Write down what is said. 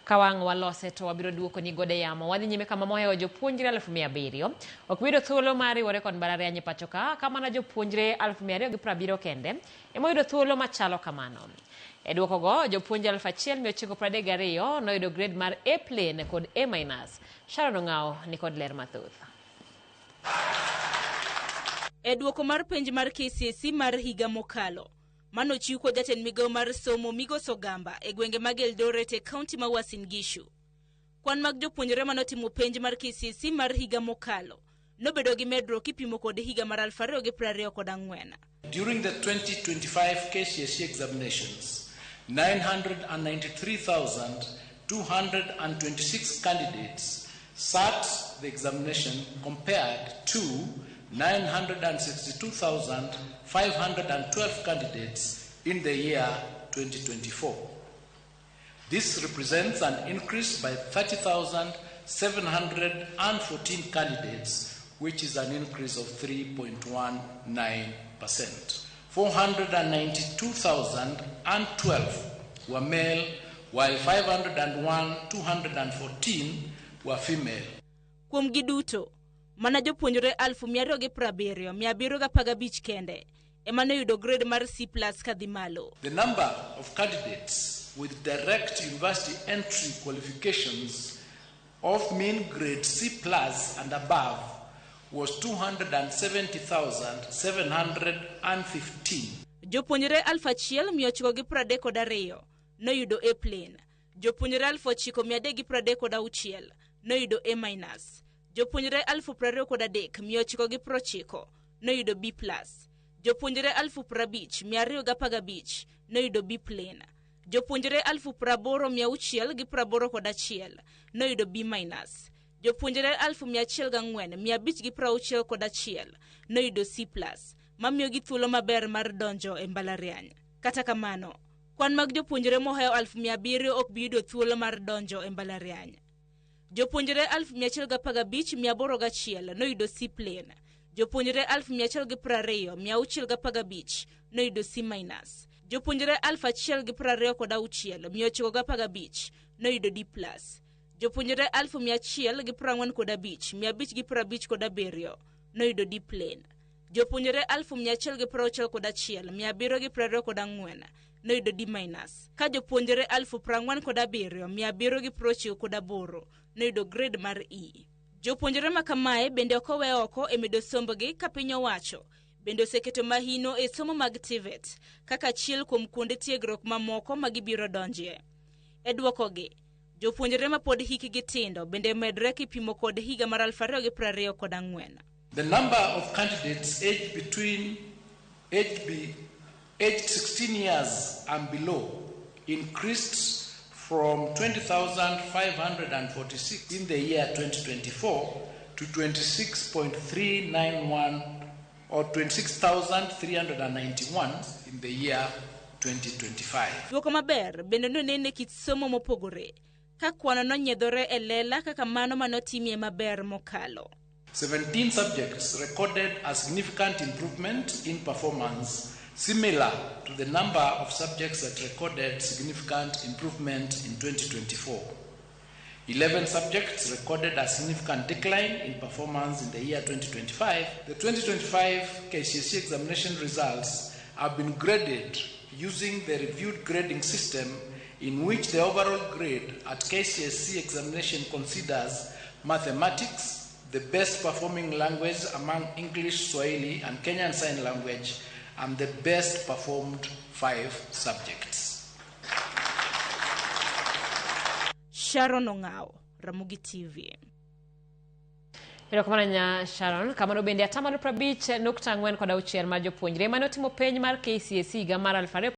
Kawang walose to wabiro duoko ni gode yamo wadhi nyime kama Mohewo jopuonjre 700 ok yudo thuolo mari wore kon mbalariany pacho ka mana jopuonjre 270 kende ema yudo thuolo machalo kamano. E duoko go jopuonjre 1932 noyudo grade mar A plain kod A-. Sharon Ngao ni kod ler mathoth. E duoko mar penj mar KCSE mar higa mokalo mano chiw kod jatend migawo mar somo Migos Ogamba e gwenge mag Eldoret e kaunti ma Uasin Gishu. Kwan mag jopuonjre manotimo penj mar KCSE mar higa mokalo nobedo gi medruok kipimo kod higa mar 2024. During the 2025 KCSE examinations, 993,226 candidates sat the examination compared to 962,512 candidates in the year 2024. This represents an increase by 30,714 candidates, which is an increase of 3.19%. 492,012 were male, while 501,214 were female. Kuom giduto mana jopuonjre 270,715 kende ema noyudo grade mar C+ kadhi malo. The number of candidates with direct university entry qualifications of mean grade C+ and above was 270,715. Jopuonjre 1,932 noyudo A plain. Jopuonjre 9,336 noyudo A-. Jopuonjre 23,990 noyudo B+. Jopuonjre 50,215 noyudo B plain. Jopuonjre 80,681 noyudo B-. Jopuonjre 104,561 noyudo C+, mamiyo gi thuolo maber mar donjo e mbalariany. Kata kamano, kwan mag jopuonjre Mohewo 700 ok biyudo thuolo mar donjo e mbalariany. Jopuonjre 115,801 noyudo C plain. Jopuonjre 120,615 noyudo C-. Jopuonjre 1,026,915 noyudo D+. Jopuonjre 1,145,557 noyudo D plain. Jopuonjre 1,191,724 noyudo D-. Ka jopuonjre 47,798 noyudo grade mar E. Jopuonjre makamae bende ok owe oko e medo sombgi ka piny owacho bende oseketo mahino e somo mag TVET kaka achiel kuom kuonde tiegruok mamoko ma gibiro donjie. E duokogi, jopuonjre ma pod hikgi tindo bende medre kipimo kod higa mar 2024. The number of candidates aged 16 years and below increased from 20,546 in the year 2024 to 26,391 or 26,391 in the year 2025. Duoko maber bende nonene kit somo mopogore ka kwano nonyedhore e lela kaka mano manotimie maber mokalo. 17 subjects recorded a significant improvement in performance, similar to the number of subjects that recorded significant improvement in 2024. 11 subjects recorded a significant decline in performance in the year 2025. The 2025 KCSE examination results have been graded using the reviewed grading system in which the overall grade at KCSE examination considers mathematics, the best performing language among English, Swahili, and Kenyan Sign Language, and the best performed 5 subjects. Sharon Ngao, Ramogi TV. Irokamana Sharon, kamano bende 50.4 mar jopuonjre manotimo penj mar KCSE higa mar 2025